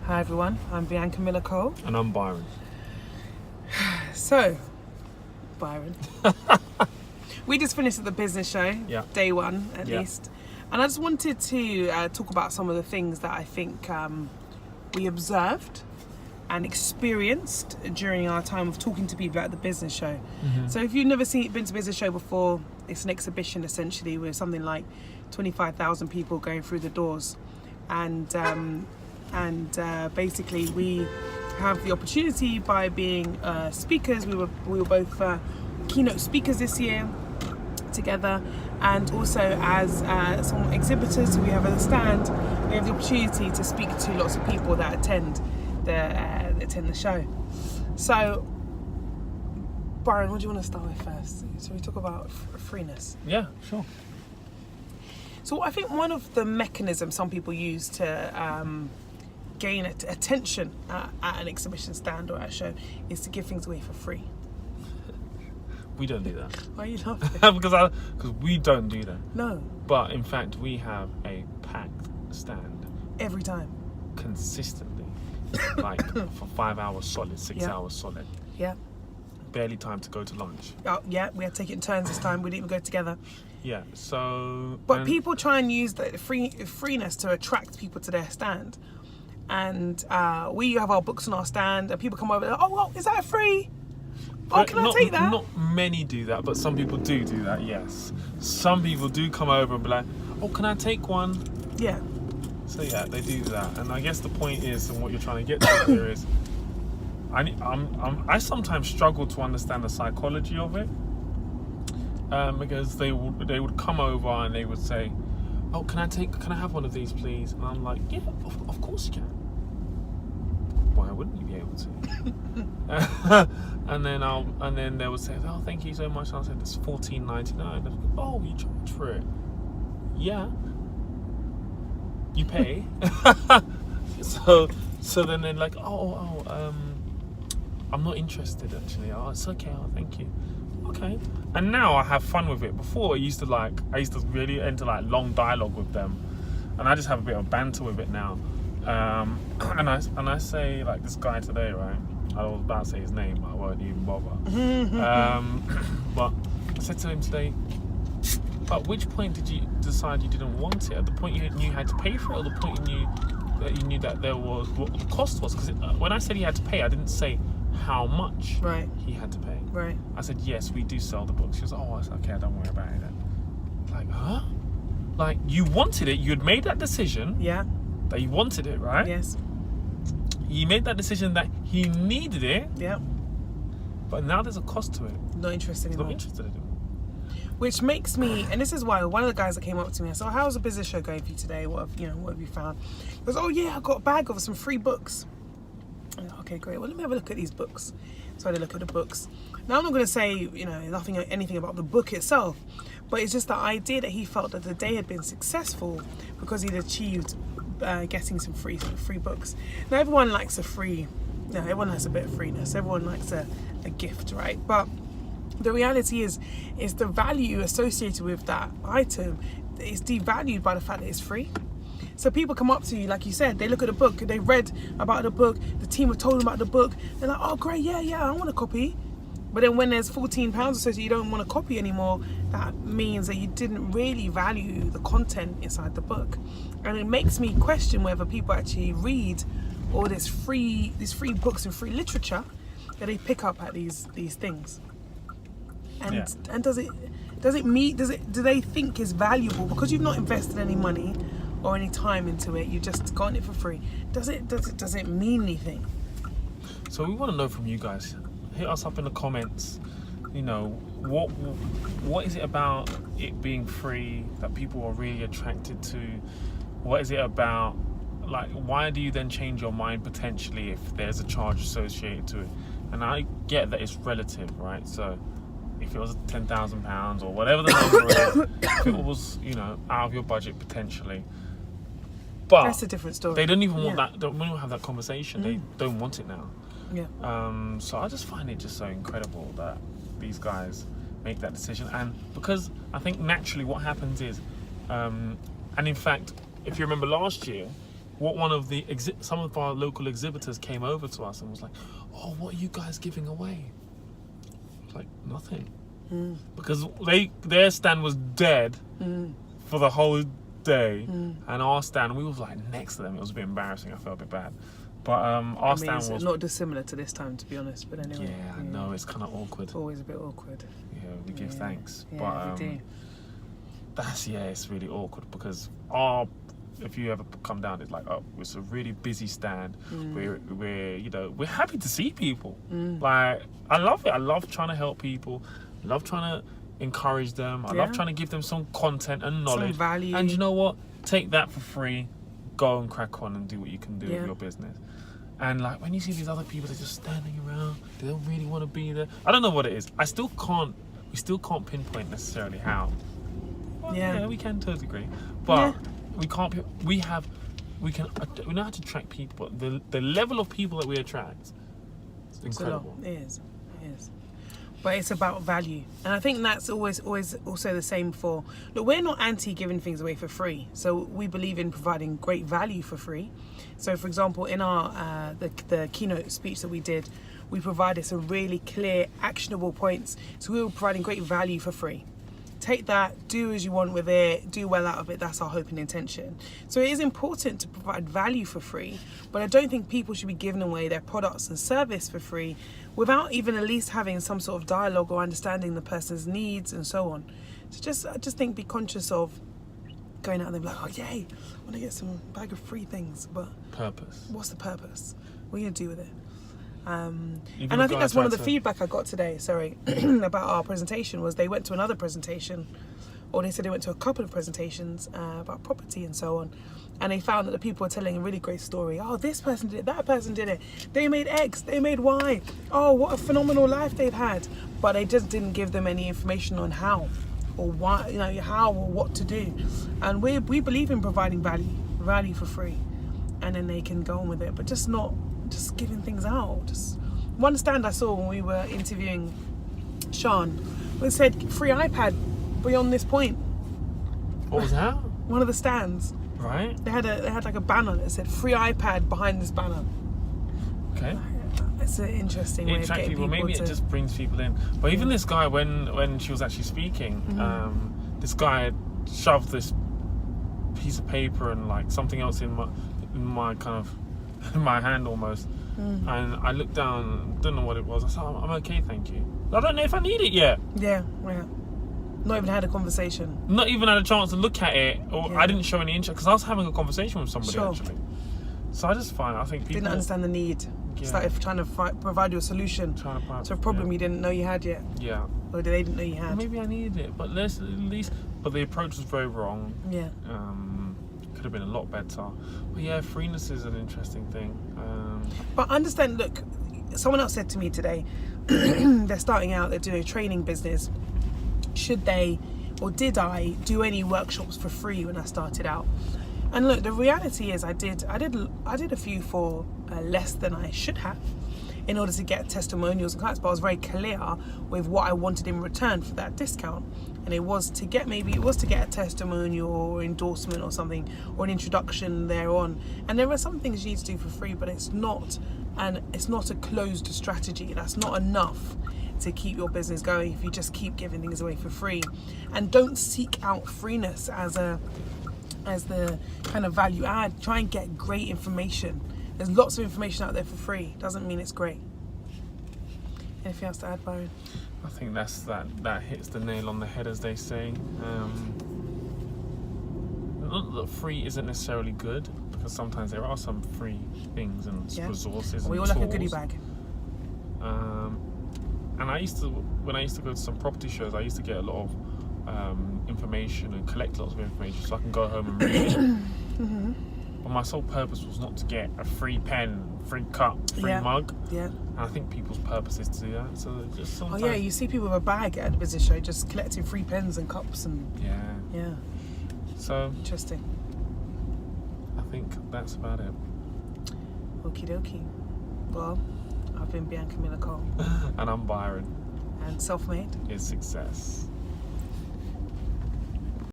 Hi everyone, I'm Bianca Miller-Cole. And I'm Byron. So, Byron, we just finished at the business show, day one at least. And I just wanted to talk about some of the things that I think we observed and experienced during our time of talking to people at the business show. Mm-hmm. So if you've never been to business show before, it's an exhibition essentially with something like 25,000 people going through the doors. And basically we have the opportunity by being speakers. We were both keynote speakers this year together, and also as some exhibitors who we have at the stand. We have the opportunity to speak to lots of people that attend the show. So, Byron, what do you want to start with first? So we talk about freeness. Yeah, sure. So I think one of the mechanisms some people use to gain attention at an exhibition stand or at a show is to give things away for free. We don't do that. Why are you laughing? Because we don't do that. No. But in fact, we have a packed stand. Every time. Consistently. Like for 5 hours solid, 6 hours solid. Yeah. Barely time to go to lunch. Oh, yeah, we had to take it in turns this time. We didn't even go together. Yeah, so... But people try and use the freeness to attract people to their stand. And we have our books on our stand, and people come over, oh, well, is that free? Oh, can I take that? Not many do that, but some people do that, yes. Some people do come over and be like, oh, can I take one? Yeah. So yeah, they do that. And I guess the point is, and what you're trying to get to here is, I sometimes struggle to understand the psychology of it. Because they would come over and they would say, oh, can I have one of these please? And I'm like, yeah, of course you can. Why wouldn't you be able to? and then they would say, oh, thank you so much. And I said, it's $14.99. Oh, you charge for it? Yeah. You pay. So then they're like, I'm not interested actually. Oh, it's okay. Oh, thank you. Okay. And now I have fun with it. Before I used to really enter like long dialogue with them, and I just have a bit of banter with it now. And I say, like, this guy today, right? I was about to say his name, but I won't even bother. But I said to him today, at which point did you decide you didn't want it? At the point you knew you had to pay for it, or the point you knew that there was what the cost was? Because when I said he had to pay, I didn't say how much he had to pay. Right. I said, yes, we do sell the books. She was like, oh, it's okay, don't worry about it then. Like, huh? Like, you wanted it, you had made that decision. Yeah. That you wanted it, right? Yes. You made that decision that he needed it. Yeah. But now there's a cost to it. Not interested anymore. Not interested in it. Which makes me, and this is why one of the guys that came up to me, I said, oh, how's the business show going for you today? What have you found? He goes, oh yeah, I got a bag of some free books. Okay, great. Well, let me have a look at these books. So I had a look at the books. Now, I'm not going to say, anything about the book itself, but it's just the idea that he felt that the day had been successful because he'd achieved getting some free books. Now, everyone likes everyone has a bit of freeness. Everyone likes a gift, right? But the reality is the value associated with that item is devalued by the fact that it's free. So people come up to you, like you said, they look at the book, they read about the book, the team have told them about the book, they're like, oh great, yeah, I want a copy. But then when there's £14 or so you don't want a copy anymore, that means that you didn't really value the content inside the book. And it makes me question whether people actually read all these free books and free literature that they pick up at these things. And do they think is valuable because you've not invested any money or any time into it, you just gotten it for free? Does it mean anything? So we want to know from you guys. Hit us up in the comments. What is it about it being free that people are really attracted to? What is it about, like, why do you then change your mind potentially if there's a charge associated to it? And I get that it's relative, right? So if it was £10,000 or whatever the number is, if it was, out of your budget potentially. But that's a different story. They don't even want that. Don't want to have that conversation. They don't want it now. Yeah. So I just find it just so incredible that these guys make that decision, and because I think naturally what happens is, and in fact, if you remember last year, what some of our local exhibitors came over to us and was like, "Oh, what are you guys giving away?" Like nothing, because their stand was dead for the whole day, and our stand, we was like next to them. It was a bit embarrassing. I felt a bit bad, but our stand was not dissimilar to this time, to be honest. But anyway, yeah, I know it's kind of awkward. Always a bit awkward. Yeah, we give thanks, Yeah, but we do. it's really awkward because if you ever come down, it's like, oh, it's a really busy stand. We're happy to see people. Like, I love it. I love trying to help people. I love trying to encourage them. I love trying to give them some content and knowledge. Some value. And you know what? Take that for free. Go and crack on and do what you can do with your business. And like when you see these other people, they're just standing around. They don't really want to be there. I don't know what it is. We still can't pinpoint necessarily how. Well, yeah, we can to a degree, but we can't. We know how to attract people. The level of people that we attract is incredible. It is. But it's about value, and I think that's always also the same for. Look, we're not anti giving things away for free, so we believe in providing great value for free. So, for example, in our the keynote speech that we did, we provided some really clear, actionable points. So we were providing great value for free. Take that, do as you want with it, do well out of it. That's our hope and intention. So it is important to provide value for free, but I don't think people should be giving away their products and service for free without even at least having some sort of dialogue or understanding the person's needs and so on. So I just think be conscious of going out there and be like, oh yay, I want to get some bag of free things, but purpose. What's the purpose? What are you going to do with it? And Even I think that's one of the to- feedback I got today, about our presentation was they went to another presentation, or they said they went to a couple of presentations about property and so on, and they found that the people were telling a really great story. Oh, this person did it, that person did it, they made X, they made Y, oh, what a phenomenal life they've had, but they just didn't give them any information on how or why, how or what to do. And we believe in providing value for free, and then they can go on with it, but just giving things out. Just one stand I saw when we were interviewing Sean, it said free iPad beyond this point. What was that? One of the stands. Right. They had like a banner that said free iPad behind this banner. Okay. It's an interesting way of getting people maybe to... it just brings people in. But even this guy, when she was actually speaking, this guy shoved this piece of paper and like something else in my kind of in my hand almost, and I looked down, don't know what it was. I said, I'm okay, thank you. I don't know if I need it yet. Yeah. Not even had a conversation. Not even had a chance to look at it, or I didn't show any interest because I was having a conversation with somebody actually. So I think people didn't understand the need. Started trying to provide you a solution to a problem you didn't know you had yet. Yeah. Or they didn't know you had. Well, maybe I needed it, but but the approach was very wrong. Yeah. Could have been a lot better. But yeah, freeness is an interesting thing. But understand, look, someone else said to me today, they're starting out, they're doing a training business. Should they, or did I, do any workshops for free when I started out? And look, the reality is I did a few for less than I should have in order to get testimonials and clients, but I was very clear with what I wanted in return for that discount. And it was to get a testimonial or endorsement or something, or an introduction thereon. And there are some things you need to do for free, but it's not a closed strategy. That's not enough to keep your business going if you just keep giving things away for free. And don't seek out freeness as the kind of value add. Try and get great information. There's lots of information out there for free. Doesn't mean it's great. Anything else to add, Byron? I think that hits the nail on the head, as they say. Not that free isn't necessarily good, because sometimes there are some free things and resources. We all and like a tools. goodie bag. And when I used to go to some property shows, I used to get a lot of information and collect lots of information so I can go home and read it. But my sole purpose was not to get a free pen, free cup, free mug. Yeah. And I think people's purpose is to do that. So just sometimes... Oh yeah, you see people with a bag at a business show just collecting free pens and cups and... Yeah. So... Interesting. I think that's about it. Okie dokie. Well, I've been Bianca Miller Cole. And I'm Byron. And Self-Made is success.